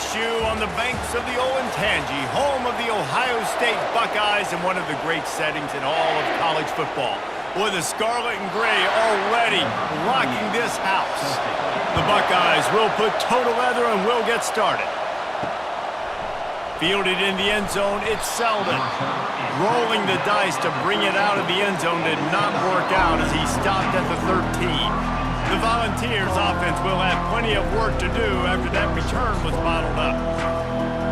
LSU on the banks of the Olentangy, home of the Ohio State Buckeyes and one of the great settings in all of college football. Boy, the scarlet and gray already rocking this house. The Buckeyes will put toe to leather and will get started. Fielded in the end zone, it's Selden. Rolling the dice to bring it out of the end zone did not work out as he stopped at the 13. The Volunteers offense will have plenty of work to do after that return was bottled up.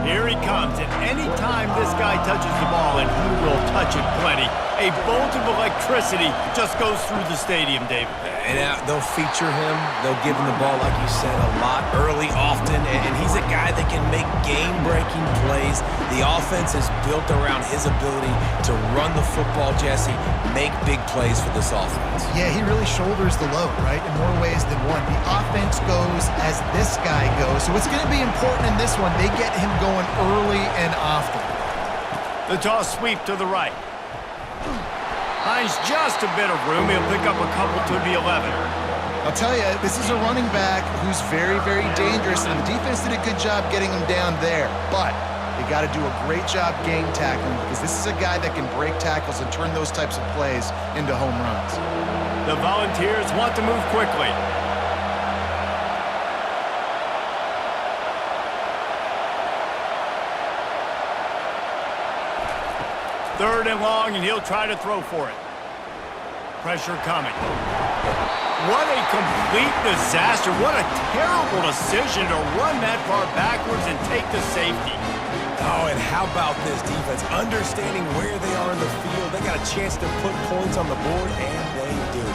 Here he comes, and any time this guy touches the ball, and he will touch it plenty, a bolt of electricity just goes through the stadium, David. And they'll feature him. They'll give him the ball, like you said, a lot, early, often, and he's a guy that can make game-breaking plays. The offense is built around his ability to run the football, Jesse, make big plays for this offense. Yeah, he really shoulders the load, right, in more ways than one. The offense goes as this guy goes, so it's going to be important in this one. They get him going early and often. The toss sweep to the right. Finds just a bit of room. He'll pick up a couple to the 11. I'll tell you, this is a running back who's very, very dangerous, and the defense did a good job getting him down there. But they got to do a great job game tackling because this is a guy that can break tackles and turn those types of plays into home runs. The Volunteers want to move quickly. Third and long, and he'll try to throw for it. Pressure coming. What a complete disaster. What a terrible decision to run that far backwards and take the safety. Oh, and how about this defense? Understanding where they are in the field. They got a chance to put points on the board, and they do.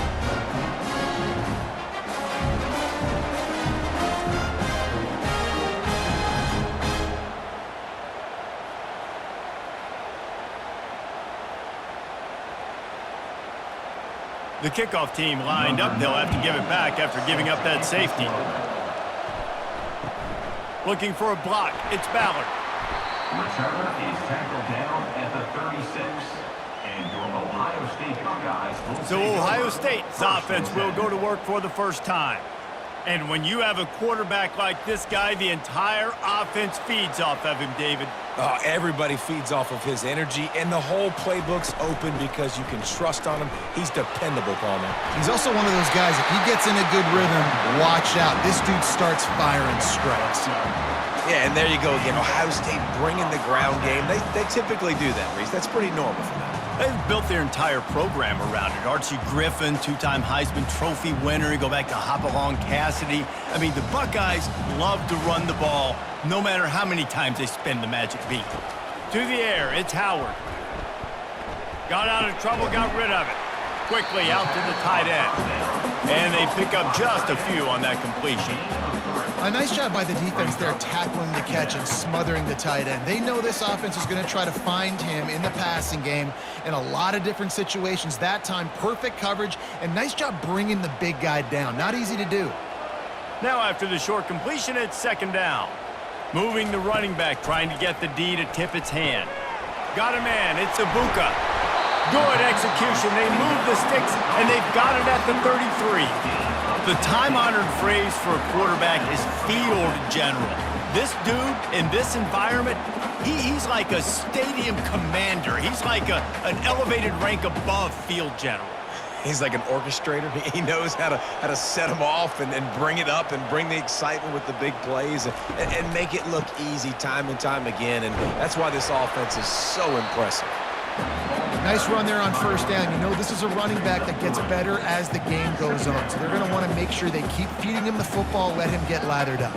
The kickoff team lined up. They'll have to give it back after giving up that safety. Looking for a block. It's Ballard. Returner is tackled down at the 36. And your Ohio State Buckeyes. So Ohio State's offense will go to work for the first time. And when you have a quarterback like this guy, the entire offense feeds off of him, David. Oh, everybody feeds off of his energy, and the whole playbook's open because you can trust on him. He's dependable, Palmer. He's also one of those guys, if he gets in a good rhythm, watch out. This dude starts firing strikes. Yeah, and there you go again. Ohio State bringing the ground game. They typically do that, Reese. That's pretty normal for them. They've built their entire program around it. Archie Griffin, two-time Heisman Trophy winner. You go back to Hopalong Cassidy. I mean, the Buckeyes love to run the ball, no matter how many times they spin the magic beat. To the air, it's Howard. Got out of trouble, got rid of it. Quickly out to the tight end. And they pick up just a few on that completion. A nice job by the defense there tackling the catch and smothering the tight end. They know this offense is going to try to find him in the passing game in a lot of different situations. That time, perfect coverage, and nice job bringing the big guy down. Not easy to do. Now after the short completion, it's second down. Moving the running back, trying to get the D to tip its hand. Got a man, it's Ibuka. Good execution. They move the sticks, and they've got it at the 33. The time-honored phrase for a quarterback is field general. This dude, in this environment, he's like a stadium commander. He's like an elevated rank above field general. He's like an orchestrator. He knows how to set them off and bring it up and bring the excitement with the big plays and make it look easy time and time again. And that's why this offense is so impressive. Nice run there on first down. You know, this is a running back that gets better as the game goes on. So they're going to want to make sure they keep feeding him the football, let him get lathered up.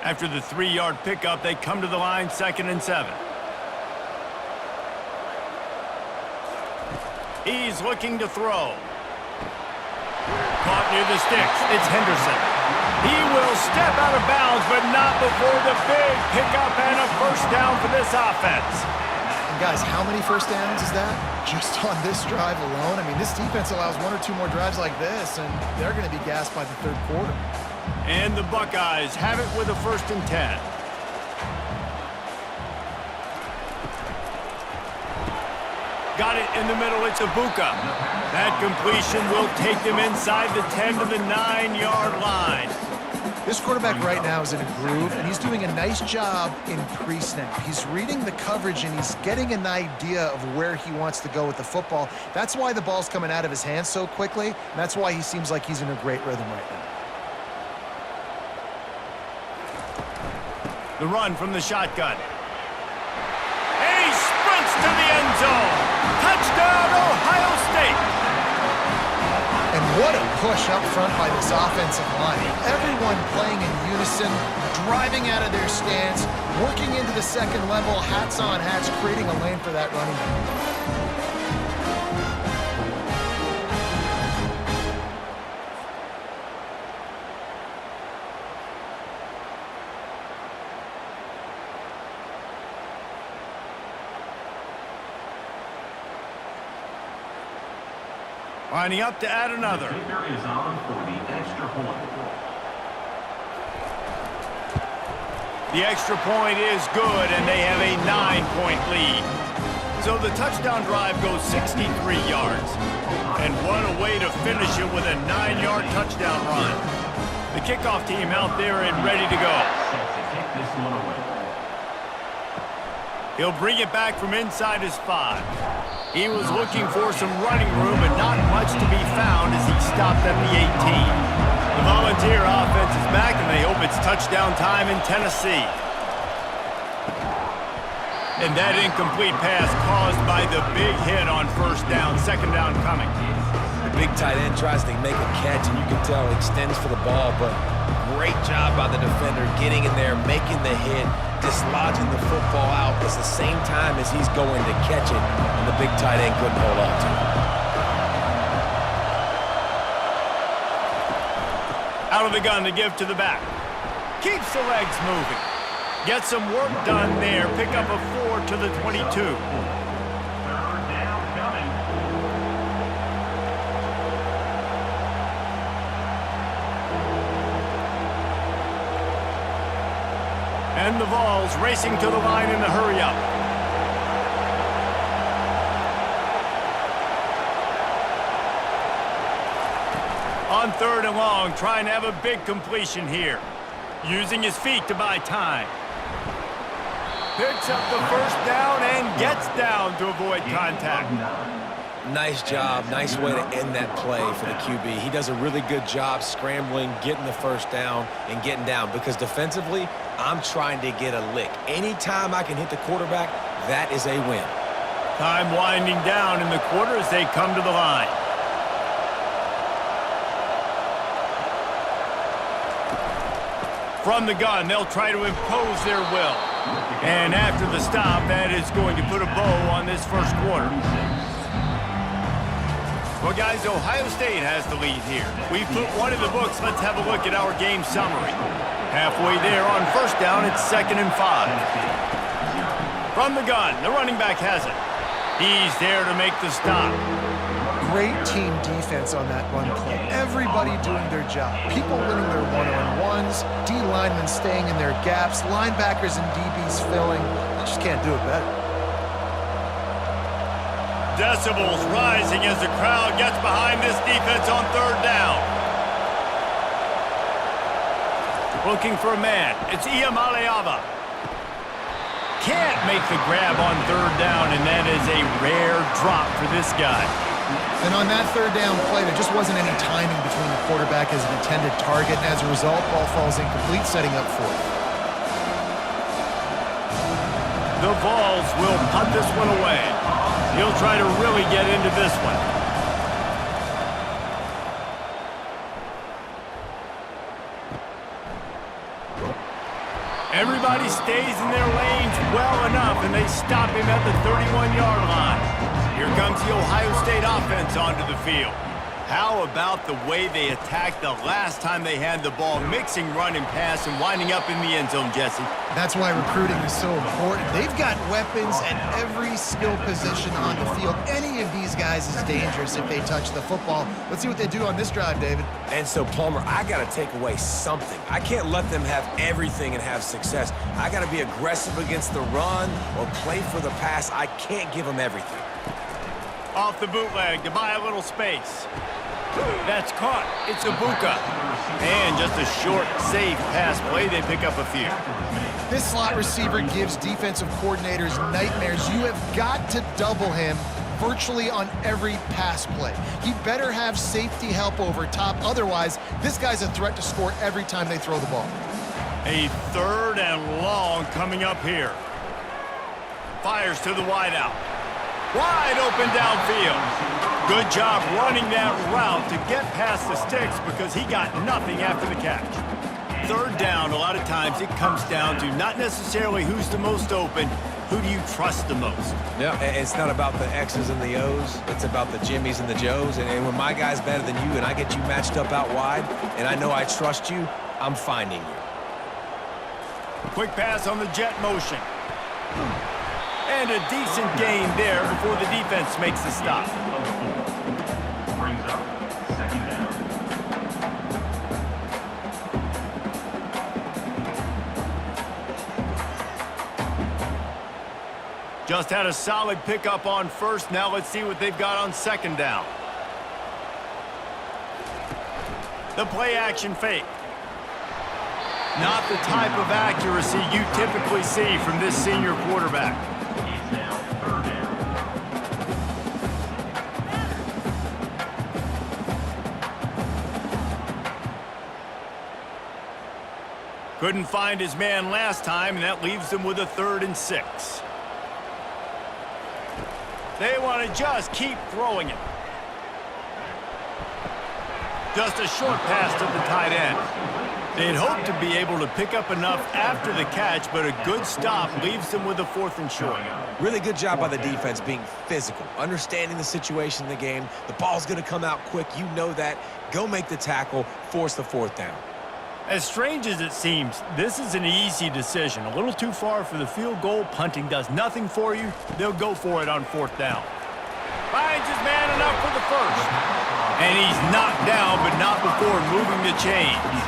After the 3-yard pickup, they come to the line, 2nd and 7. He's looking to throw. Caught near the sticks. It's Henderson. He will step out of bounds, but not before the big pickup and a first down for this offense. And guys, how many first downs is that? Just on this drive alone? I mean, this defense allows 1 or 2 more drives like this, and they're going to be gassed by the third quarter. And the Buckeyes have it with a 1st and 10. Got it in the middle. It's Ibuka. That completion will take them inside the 10 to the 9-yard line. This quarterback right now is in a groove, and he's doing a nice job in pre-snap. He's reading the coverage, and he's getting an idea of where he wants to go with the football. That's why the ball's coming out of his hands so quickly, and that's why he seems like he's in a great rhythm right now. The run from the shotgun. And he sprints to the end zone. Touchdown, Ohio State. And what a push up front by this offensive line. Everyone playing in unison, driving out of their stance, working into the second level, hats on hats, creating a lane for that running back. Lining up to add another. The kicker is on for the extra point. The extra point is good, and they have a 9-point lead. So the touchdown drive goes 63 yards. And what a way to finish it with a 9-yard touchdown run. The kickoff team out there and ready to go. Set to kick this one away. He'll bring it back from inside his 5. He was looking for some running room, but not much to be found as he stopped at the 18. The Volunteer offense is back, and they hope it's touchdown time in Tennessee. And that incomplete pass caused by the big hit on first down, second down coming. The big tight end tries to make a catch, and you can tell he extends for the ball, but great job by the defender getting in there, making the hit, dislodging the football out at the same time as he's going to catch it, and the big tight end couldn't hold on to it. Out of the gun to give to the back. Keeps the legs moving. Gets some work done there. Pick up a 4 to the 22. Third down coming. And the Vols racing to the line in the hurry-up. On third and long, trying to have a big completion here. Using his feet to buy time. Picks up the first down and gets down to avoid contact. Nice job. Nice way to end that play for the QB. He does a really good job scrambling, getting the first down, and getting down. Because defensively, I'm trying to get a lick. Anytime I can hit the quarterback, that is a win. Time winding down in the quarter as they come to the line. From the gun, they'll try to impose their will. And after the stop, that is going to put a bow on this first quarter. Well, guys, Ohio State has the lead here. We've put one in the books. Let's have a look at our game summary. Halfway there on first down, it's 2nd and 5. From the gun, the running back has it. He's there to make the stop. Great team defense on that run play. Everybody doing their job. People winning their one-on-ones, D linemen staying in their gaps, linebackers and DBs filling. They just can't do it better. Decibels rising as the crowd gets behind this defense on third down. Looking for a man. It's Iamaleava. Can't make the grab on third down, and that is a rare drop for this guy. And on that third down play, there just wasn't any timing between the quarterback as an intended target, and as a result, ball falls incomplete, setting up fourth. The Vols will punt this one away. He'll try to really get into this one. Everybody stays in their lanes well enough, and they stop him at the 31-yard line. Here comes the Ohio State offense onto the field. How about the way they attacked the last time they had the ball, mixing run and pass and winding up in the end zone, Jesse? That's why recruiting is so important. They've got weapons at every skill position on the field. Any of these guys is dangerous if they touch the football. Let's see what they do on this drive, David. And so, Palmer, I got to take away something. I can't let them have everything and have success. I got to be aggressive against the run or play for the pass. I can't give them everything. Off the bootleg to buy a little space. That's caught. It's Ibuka. And just a short, safe pass play. They pick up a few. This slot receiver gives defensive coordinators nightmares. You have got to double him virtually on every pass play. He better have safety help over top. Otherwise, this guy's a threat to score every time they throw the ball. A 3rd and long coming up here. Fires to the wideout. Wide open downfield. Good job running that route to get past the sticks because he got nothing after the catch. 3rd down, a lot of times it comes down to not necessarily who's the most open, who do you trust the most? Yeah, it's not about the X's and the O's. It's about the Jimmys and the Joes. And when my guy's better than you and I get you matched up out wide and I know I trust you, I'm finding you. Quick pass on the jet motion. And a decent gain there before the defense makes the stop. Brings up 2nd down. Just had a solid pickup on 1st. Now let's see what they've got on 2nd down. The play action fake. Not the type of accuracy you typically see from this senior quarterback. It's now 3rd down. Couldn't find his man last time, and that leaves them with a 3rd and 6. They want to just keep throwing it. Just a short pass to the tight end. They'd hoped to be able to pick up enough after the catch, but a good stop leaves them with a 4th and short. Really good job by the defense being physical, understanding the situation in the game. The ball's going to come out quick. You know that. Go make the tackle, force the 4th down. As strange as it seems, this is an easy decision. A little too far for the field goal. Punting does nothing for you. They'll go for it on 4th down. Finds his man enough for the 1st. And he's knocked down, but not before moving the chains.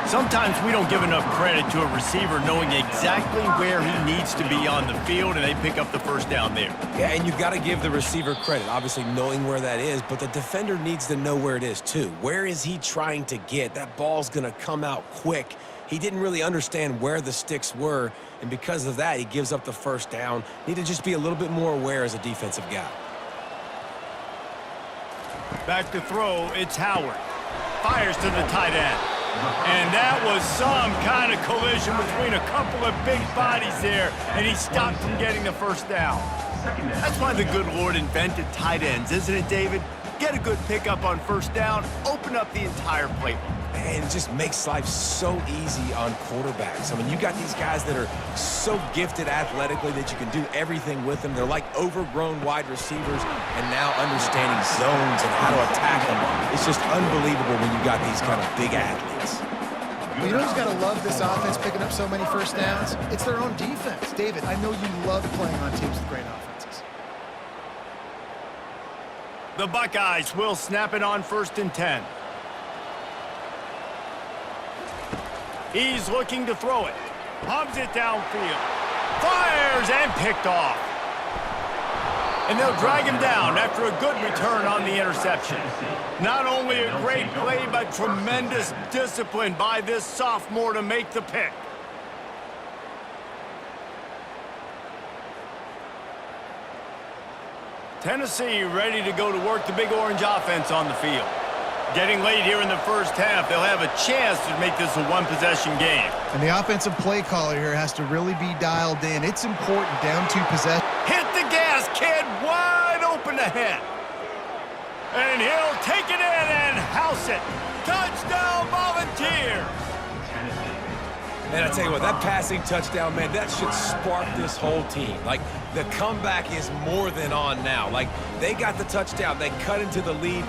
Sometimes we don't give enough credit to a receiver knowing exactly where he needs to be on the field, and they pick up the 1st down there. Yeah, and you've got to give the receiver credit, obviously knowing where that is, but the defender needs to know where it is too. Where is he trying to get? That ball's going to come out quick. He didn't really understand where the sticks were, and because of that, he gives up the 1st down. Need to just be a little bit more aware as a defensive guy. Back to throw, it's Howard. Fires to the tight end. And that was some kind of collision between a couple of big bodies there, and he stopped from getting the 1st down. That's why the good Lord invented tight ends, isn't it, David? Get a good pickup on 1st down, open up the entire playbook. Man, it just makes life so easy on quarterbacks. I mean, you got these guys that are so gifted athletically that you can do everything with them. They're like overgrown wide receivers, and now understanding zones and how to attack them. It's just unbelievable when you got these kind of big athletes. Well, you know who's got to love this offense picking up so many 1st downs? It's their own defense. David, I know you love playing on teams with great offenses. The Buckeyes will snap it on 1st and 10. He's looking to throw it. Pumps it downfield. Fires and picked off. And they'll drag him down after a good return on the interception. Not only a great play, but tremendous discipline by this sophomore to make the pick. Tennessee ready to go to work the Big Orange offense on the field. Getting late here in the 1st half, they'll have a chance to make this a one-possession game. And the offensive play caller here has to really be dialed in. It's important down to possession. Hit the gas, kid, wide open ahead. And he'll take it in and house it. Touchdown, Volunteers. Man, I tell you what, that passing touchdown, man, that should spark this whole team. Like, the comeback is more than on now. Like, they got the touchdown. They cut into the lead.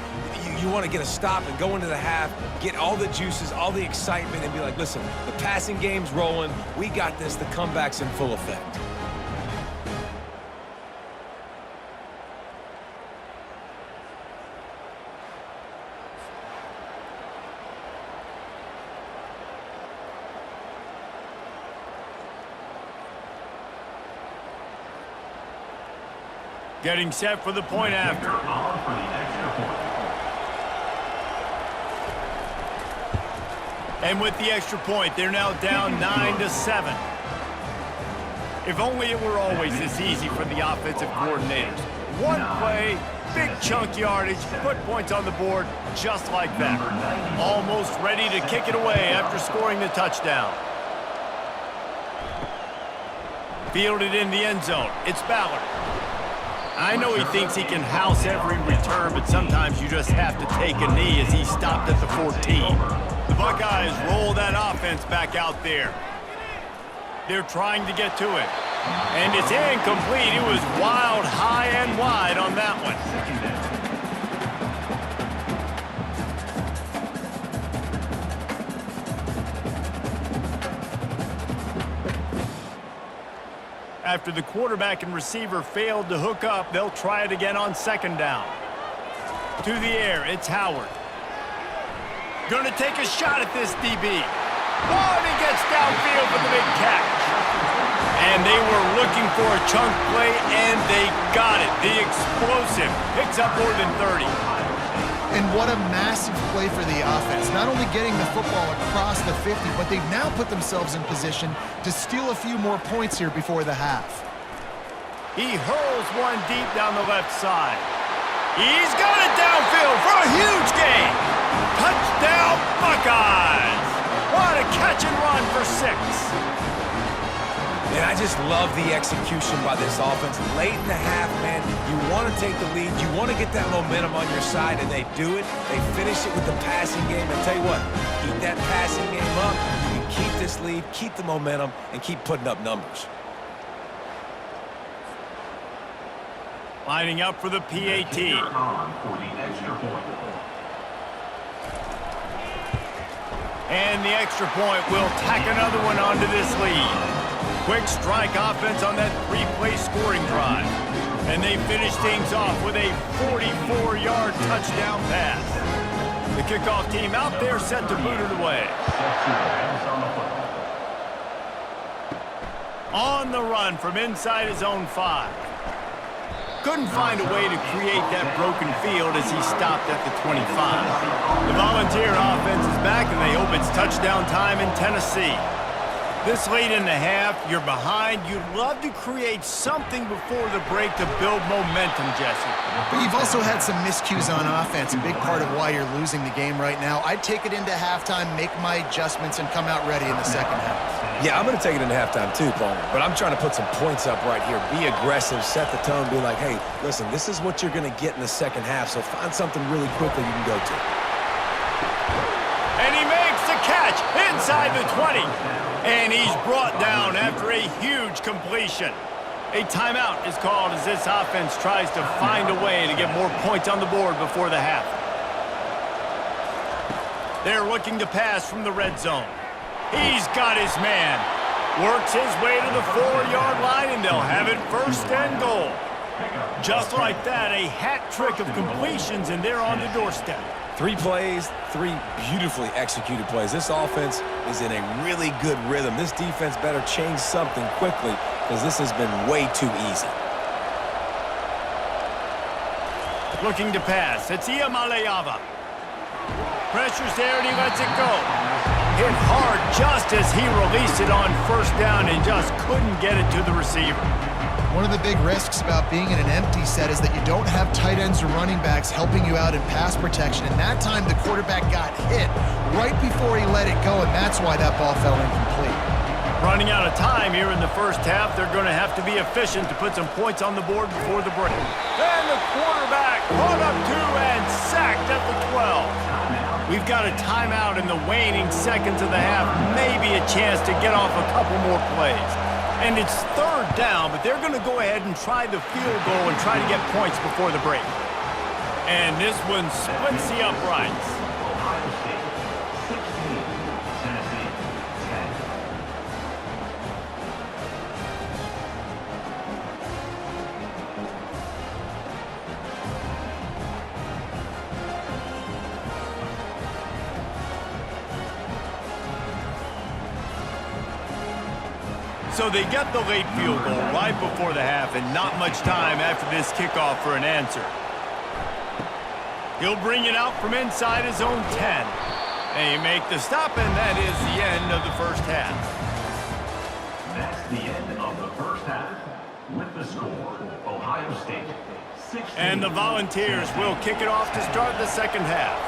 You want to get a stop and go into the half, get all the juices, all the excitement, and be like, listen, the passing game's rolling. We got this. The comeback's in full effect. Getting set for the point after. On for the extra point. And with the extra point, they're now down 9-7. If only it were always this easy for the offensive coordinators. One play, big chunk yardage, put points on the board just like that. Almost ready to kick it away after scoring the touchdown. Fielded in the end zone. It's Ballard. I know he thinks he can house every return, but sometimes you just have to take a knee as he stopped at the 14. The Buckeyes roll that offense back out there. They're trying to get to it. And it's incomplete. It was wild, high and wide on that one. After the quarterback and receiver failed to hook up, they'll try it again on second down. To the air, it's Howard. Gonna take a shot at this DB. Oh, and he gets downfield for the big catch. And they were looking for a chunk play, and they got it. The explosive picks up more than 30. And what a massive play for the offense. Not only getting the football across the 50, but they've now put themselves in position to steal a few more points here before the half. He hurls one deep down the left side. He's got it downfield for a huge gain. Touchdown, Buckeyes! What a catch and run for 6. And I just love the execution by this offense. Late in the half, man, you want to take the lead. You want to get that momentum on your side, and they do it. They finish it with the passing game. And tell you what, keep that passing game up. You can keep this lead, keep the momentum, and keep putting up numbers. Lining up for the PAT. On for the extra point. And the extra point will tack another one onto this lead. Quick strike offense on that 3-play scoring drive. And they finish things off with a 44-yard touchdown pass. The kickoff team out there set to boot it away. On the run from inside his own 5. Couldn't find a way to create that broken field as he stopped at the 25. The Volunteer offense is back, and they hope it's touchdown time in Tennessee. This late in the half, you're behind. You'd love to create something before the break to build momentum, Jesse. But you've also had some miscues on offense, a big part of why you're losing the game right now. I'd take it into halftime, make my adjustments, and come out ready in the second half. Yeah, I'm going to take it into halftime too, Palmer. But I'm trying to put some points up right here. Be aggressive, set the tone, be like, hey, listen, this is what you're going to get in the second half, so find something really quickly you can go to. And he makes the catch inside the 20. And he's brought down after a huge completion. A timeout is called as this offense tries to find a way to get more points on the board before the half. They're looking to pass from the red zone. He's got his man. Works his way to the 4-yard line, and they'll have it first and goal. Just like that, a hat trick of completions, and they're on the doorstep. 3 plays, 3 beautifully executed plays. This offense is in a really good rhythm. This defense better change something quickly because this has been way too easy. Looking to pass. It's Iamaleava. Pressure's there, and he lets it go. Hit hard just as he released it on first down and just couldn't get it to the receiver. One of the big risks about being in an empty set is that you don't have tight ends or running backs helping you out in pass protection. And that time, the quarterback got hit right before he let it go, and that's why that ball fell incomplete. Running out of time here in the first half, they're going to have to be efficient to put some points on the board before the break. And the quarterback caught up to and sacked at the 12. We've got a timeout in the waning seconds of the half, maybe a chance to get off a couple more plays. And it's third down, but they're going to go ahead and try the field goal and try to get points before the break. And this one splits the uprights. Ohio State 16, Tennessee 10. So they get the late field goal right before the half and not much time after this kickoff for an answer. He'll bring it out from inside his own 10. They make the stop, and that is the end of the first half. That's the end of the first half. With the score, Ohio State 16. And the Volunteers will kick it off to start the second half.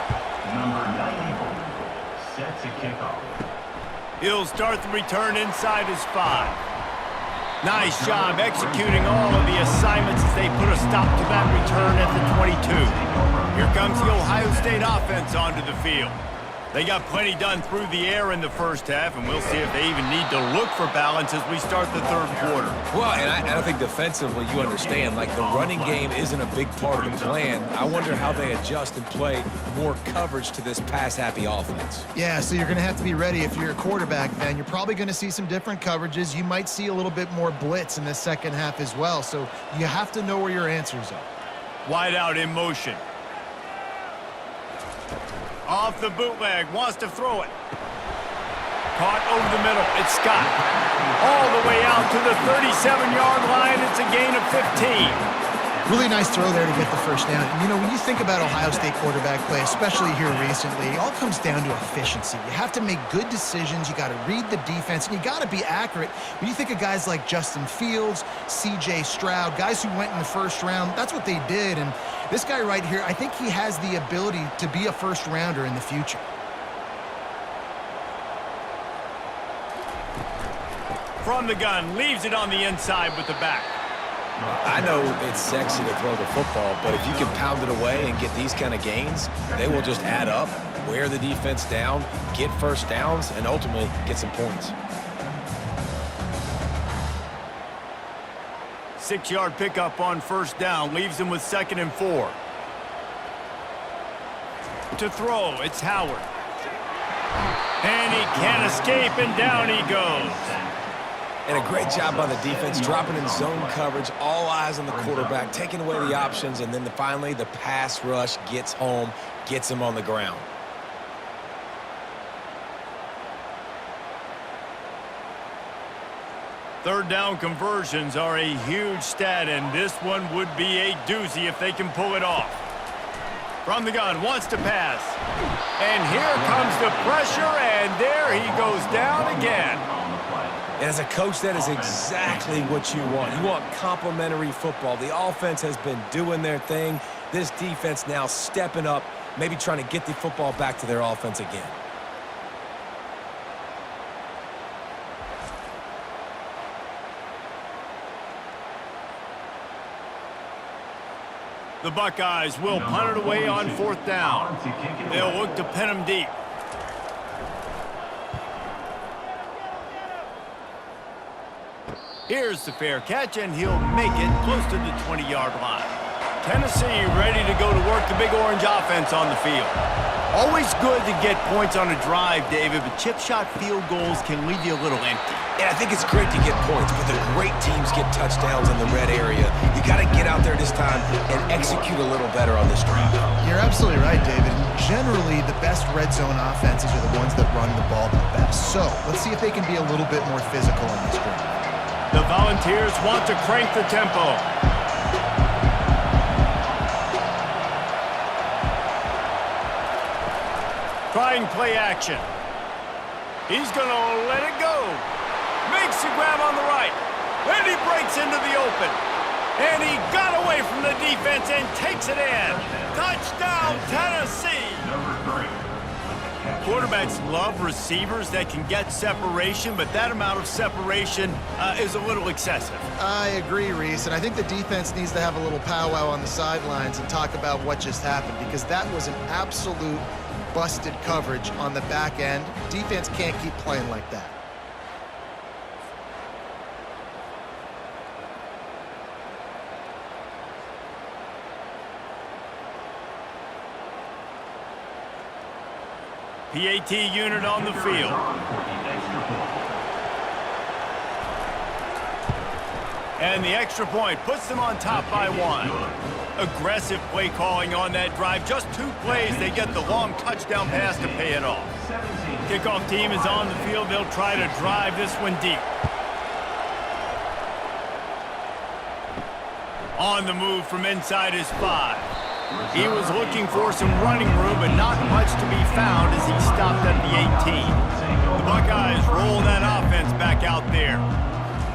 Number 94 sets a kickoff. He'll start the return inside his 5. Nice job executing all of the assignments as they put a stop to that return at the 22. Here comes the Ohio State offense onto the field. They got plenty done through the air in the first half, and we'll see if they even need to look for balance as we start the third quarter. Well, and I think defensively, you understand, like the running game isn't a big part of the plan. I wonder how they adjust and play more coverage to this pass-happy offense. Yeah, so you're going to have to be ready if you're a quarterback then. You're probably going to see some different coverages. You might see a little bit more blitz in the second half as well, so you have to know where your answers are. Wide out in motion. Off the bootleg, wants to throw it. Caught over the middle, it's Scott. All the way out to the 37-yard line, it's a gain of 15. Really nice throw there to get the first down. And, you know, when you think about Ohio State quarterback play, especially here recently, it all comes down to efficiency. You have to make good decisions. You got to read the defense, and you got to be accurate. When you think of guys like Justin Fields, C.J. Stroud, guys who went in the first round, that's what they did. And this guy right here, I think he has the ability to be a first-rounder in the future. From the gun, leaves it on the inside with the back. I know it's sexy to throw the football, but if you can pound it away and get these kind of gains, they will just add up, wear the defense down, get first downs, and ultimately get some points. 6-yard pickup on first down, leaves him with 2nd and 4. To throw, it's Howard. And he can't escape, and down he goes. And a great job by the defense, dropping in zone coverage, all eyes on the quarterback, taking away the options, and then finally the pass rush gets home, gets him on the ground. Third down conversions are a huge stat, and this one would be a doozy if they can pull it off. From the gun, wants to pass. And here comes the pressure, and there he goes down again. And as a coach, that is exactly what you want. You want complementary football. The offense has been doing their thing. This defense now stepping up, maybe trying to get the football back to their offense again. The Buckeyes will punt it away on 4th down. They'll look to pin him deep. Here's the fair catch, and he'll make it close to the 20-yard line. Tennessee ready to go to work the Big Orange offense on the field. Always good to get points on a drive, David, but chip shot field goals can leave you a little empty. And I think it's great to get points, but the great teams get touchdowns in the red area. You got to get out there this time and execute a little better on this drive. You're absolutely right, David. Generally, the best red zone offenses are the ones that run the ball the best. So let's see if they can be a little bit more physical on this drive. The Volunteers want to crank the tempo. Trying play action. He's going to let it go. Makes the grab on the right. And he breaks into the open. And he got away from the defense and takes it in. Touchdown, Tennessee. Number 3. Quarterbacks love receivers that can get separation, but that amount of separation is a little excessive. I agree, Reese, and I think the defense needs to have a little powwow on the sidelines and talk about what just happened, because that was an absolute busted coverage on the back end. Defense can't keep playing like that. PAT unit on the field. And the extra point puts them on top by 1. Aggressive play calling on that drive. Just 2 plays, they get the long touchdown pass to pay it off. Kickoff team is on the field. They'll try to drive this one deep. On the move from inside his 5. He was looking for some running room, but not much to be found as he stopped at the 18. The Buckeyes roll that offense back out there.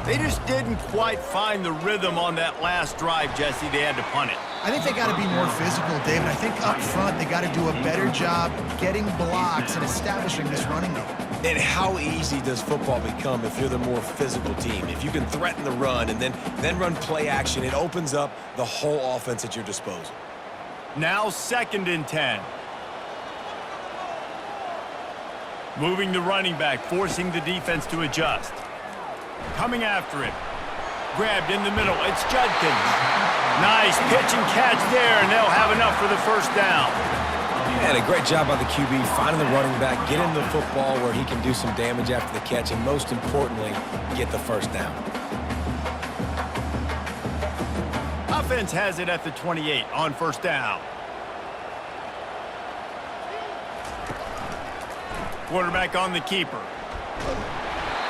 They just didn't quite find the rhythm on that last drive, Jesse. They had to punt it. I think they got to be more physical, David. I think up front they got to do a better job getting blocks and establishing this running game. And how easy does football become if you're the more physical team? If you can threaten the run and then run play action, it opens up the whole offense at your disposal. Now 2nd and 10. Moving the running back, forcing the defense to adjust. Coming after it. Grabbed in the middle. It's Judkins. Nice pitch and catch there, and they'll have enough for the first down. And a great job by the QB, finding the running back, get him the football where he can do some damage after the catch, and most importantly, get the first down. Offense has it at the 28 on first down. Quarterback on the keeper.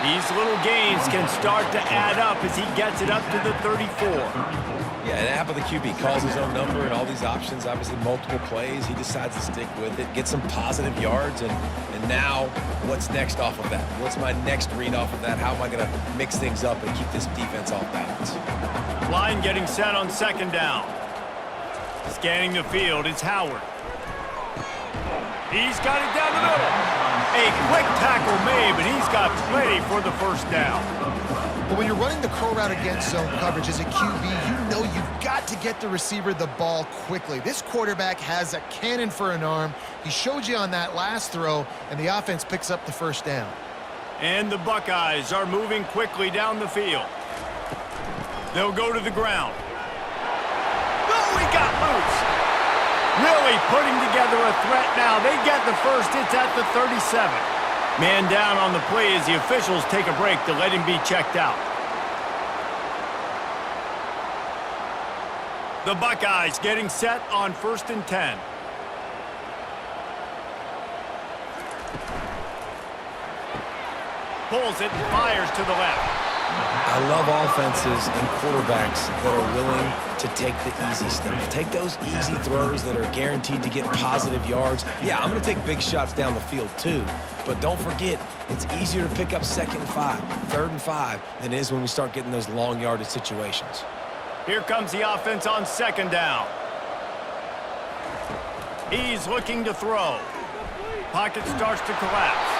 These little gains can start to add up as he gets it up to the 34. Yeah, and Apple, the QB, calls his own number and all these options, obviously multiple plays. He decides to stick with it, get some positive yards, and now what's next off of that? What's my next read off of that? How am I going to mix things up and keep this defense off balance? Line getting set on 2nd down. Scanning the field, it's Howard. He's got it down the middle. A quick tackle made, but he's got plenty for the first down. But when you're running the curl route against zone coverage as a QB, you know you've got to get the receiver the ball quickly. This quarterback has a cannon for an arm. He showed you on that last throw, and the offense picks up the first down. And the Buckeyes are moving quickly down the field. They'll go to the ground. Oh, he got loose. Really putting together a threat now. They get the first. It's at the 37. Man down on the play as the officials take a break to let him be checked out. The Buckeyes getting set on 1st and 10. Pulls it and fires to the left. I love offenses and quarterbacks that are willing to take the easy stuff. Take those easy throws that are guaranteed to get positive yards. Yeah, I'm going to take big shots down the field too. But don't forget, it's easier to pick up 2nd and 5, 3rd and 5 than it is when we start getting those long yardage situations. Here comes the offense on 2nd down. He's looking to throw. Pocket starts to collapse.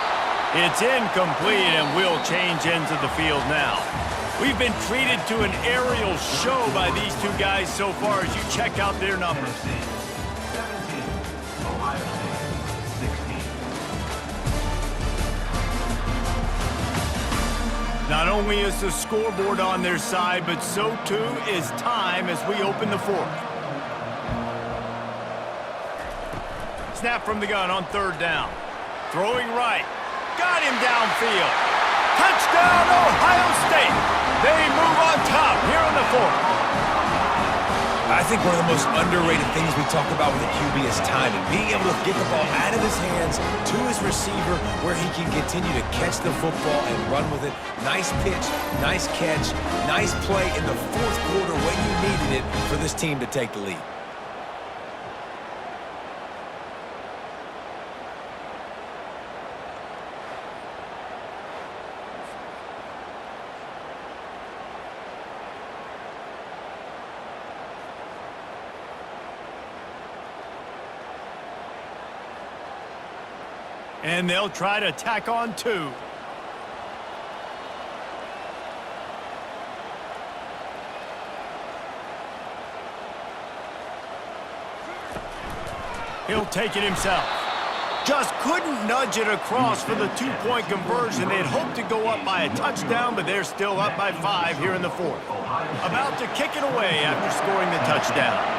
It's incomplete, and we'll change ends of the field now. We've been treated to an aerial show by these two guys so far as you check out their numbers. 17, Ohio State, 16. Not only is the scoreboard on their side, but so too is time as we open the 4th. Snap from the gun on 3rd down. Throwing right. Got him downfield. Touchdown, Ohio State. They move on top here in the 4th. I think one of the most underrated things we talk about with a QB is timing. Being able to get the ball out of his hands to his receiver where he can continue to catch the football and run with it. Nice pitch, nice catch, nice play in the 4th quarter when you needed it for this team to take the lead. And they'll try to tack on 2. He'll take it himself. Just couldn't nudge it across for the 2-point conversion. They'd hoped to go up by a touchdown, but they're still up by 5 here in the 4th. About to kick it away after scoring the touchdown.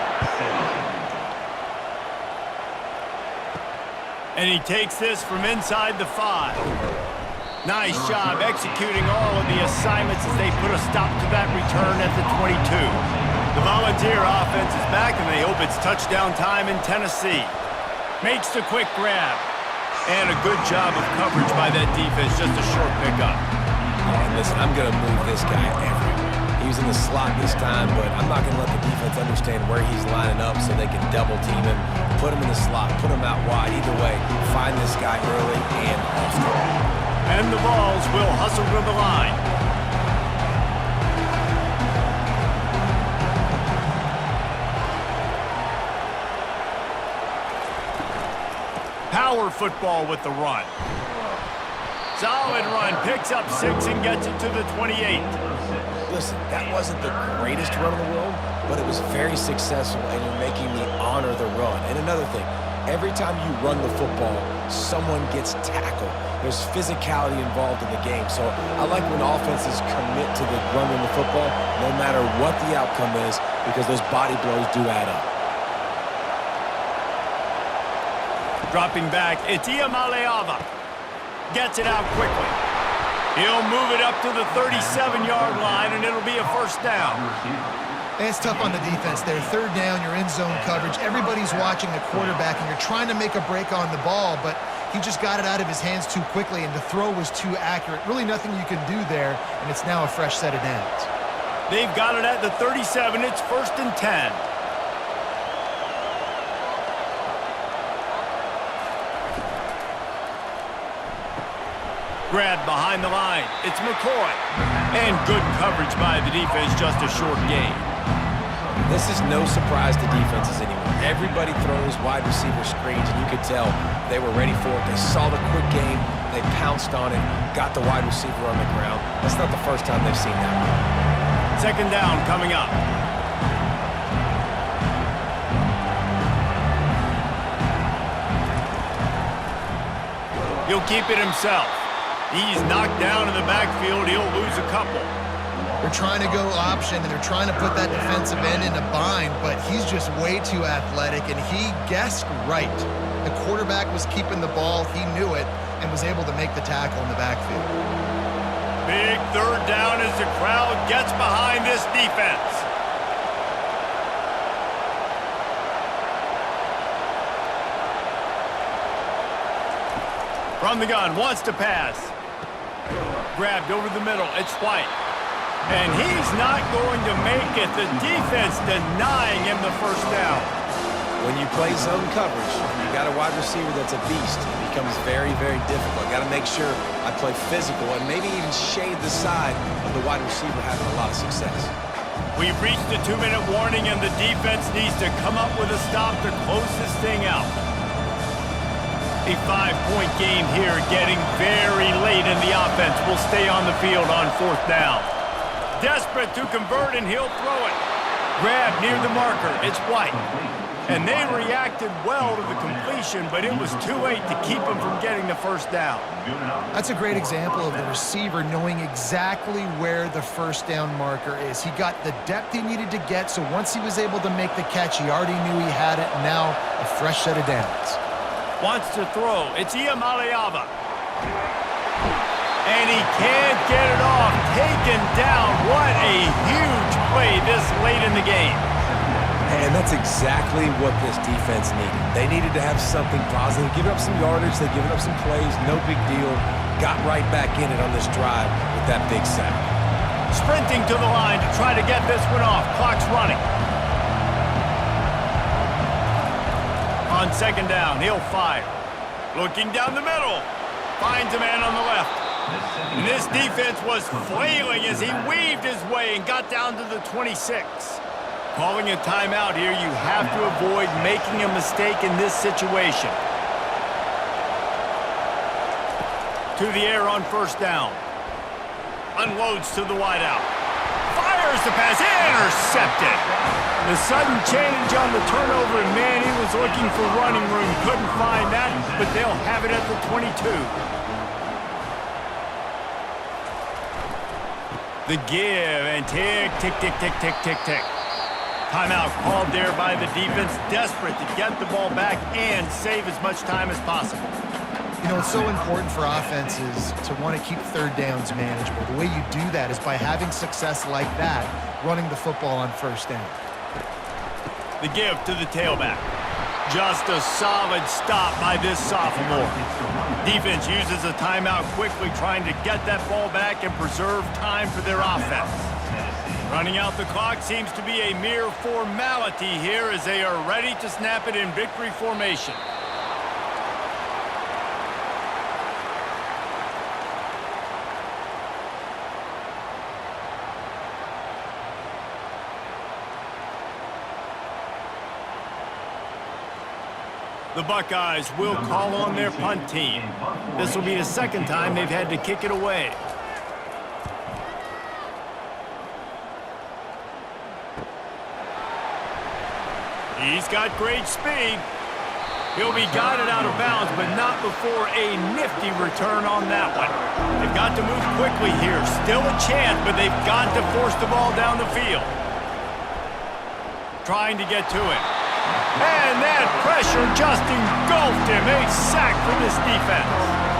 And he takes this from inside the 5. Nice job executing all of the assignments as they put a stop to that return at the 22. The Volunteer offense is back, and they hope it's touchdown time in Tennessee. Makes the quick grab. And a good job of coverage by that defense, just a short pickup. And listen, I'm going to move this guy everywhere. He he's in the slot this time, but I'm not going to let the defense understand where he's lining up so they can double team him, put him in the slot, put him out wide. Either way, find this guy early and often. And the Vols will hustle to the line. Power football with the run. Solid run, picks up 6 and gets it to the 28. Listen, that wasn't the greatest run in the world, but it was very successful, and you're making me honor the run. And another thing, every time you run the football, someone gets tackled. There's physicality involved in the game. So I like when offenses commit to the running the football, no matter what the outcome is, because those body blows do add up. Dropping back, it's Iamaleava. Gets it out quickly. He'll move it up to the 37-yard line, and it'll be a first down. And it's tough on the defense there. Third down, you're in zone coverage. Everybody's watching the quarterback, and you're trying to make a break on the ball, but he just got it out of his hands too quickly, and the throw was too accurate. Really nothing you can do there, and it's now a fresh set of downs. They've got it at the 37. It's 1st and 10. Grab behind the line. It's McCoy. And good coverage by the defense, just a short gain. This is no surprise to defenses anymore. Everybody throws wide receiver screens, and you could tell they were ready for it. They saw the quick game. They pounced on it, got the wide receiver on the ground. That's not the first time they've seen that. Second down coming up. He'll keep it himself. He's knocked down in the backfield. He'll lose a couple. They're trying to go option, and they're trying to put that defensive end in a bind, but he's just way too athletic, and he guessed right. The quarterback was keeping the ball. He knew it and was able to make the tackle in the backfield. Big third down as the crowd gets behind this defense. From the gun, wants to pass. Grabbed over the middle, it's White. And he's not going to make it. The defense denying him the first down. When you play zone coverage, you got a wide receiver that's a beast. It becomes very, very difficult. Got to make sure I play physical and maybe even shade the side of the wide receiver having a lot of success. We've reached the 2-minute warning, and the defense needs to come up with a stop to close this thing out. A 5-point game here, getting very late in the offense. Will stay on the field on 4th down. Desperate to convert, and he'll throw it. Grab near the marker. It's White. And they reacted well to the completion, but it was too late to keep him from getting the first down. That's a great example of the receiver knowing exactly where the first down marker is. He got the depth he needed to get, so once he was able to make the catch, he already knew he had it. Now a fresh set of downs. Wants to throw. It's Iamaleava. And he can't get it off. Taken down. What a huge play this late in the game. And that's exactly what this defense needed. They needed to have something positive. Give up some yardage. They given up some plays. No big deal. Got right back in it on this drive with that big sack. Sprinting to the line to try to get this one off. Clock's running. On 2nd down, he'll fire. Looking down the middle. Finds a man on the left. And this defense was flailing as he weaved his way and got down to the 26. Calling a timeout here, you have to avoid making a mistake in this situation. To the air on 1st down. Unloads to the wideout. Fires the pass, intercepted. The sudden change on the turnover, and man, he was looking for running room. Couldn't find that, but they'll have it at the 22. The give, and tick, tick, tick, tick, tick, tick, tick. Timeout called there by the defense, desperate to get the ball back and save as much time as possible. You know, it's so important for offenses to want to keep third downs manageable. The way you do that is by having success like that, running the football on 1st down. The give to the tailback. Just a solid stop by this sophomore. Defense uses a timeout quickly, trying to get that ball back and preserve time for their offense. Running out the clock seems to be a mere formality here as they are ready to snap it in victory formation. The Buckeyes will call on their punt team. This will be the second time they've had to kick it away. He's got great speed. He'll be guided out of bounds, but not before a nifty return on that one. They've got to move quickly here. Still a chance, but they've got to force the ball down the field. Trying to get to it. And that pressure just engulfed him. A sack for this defense.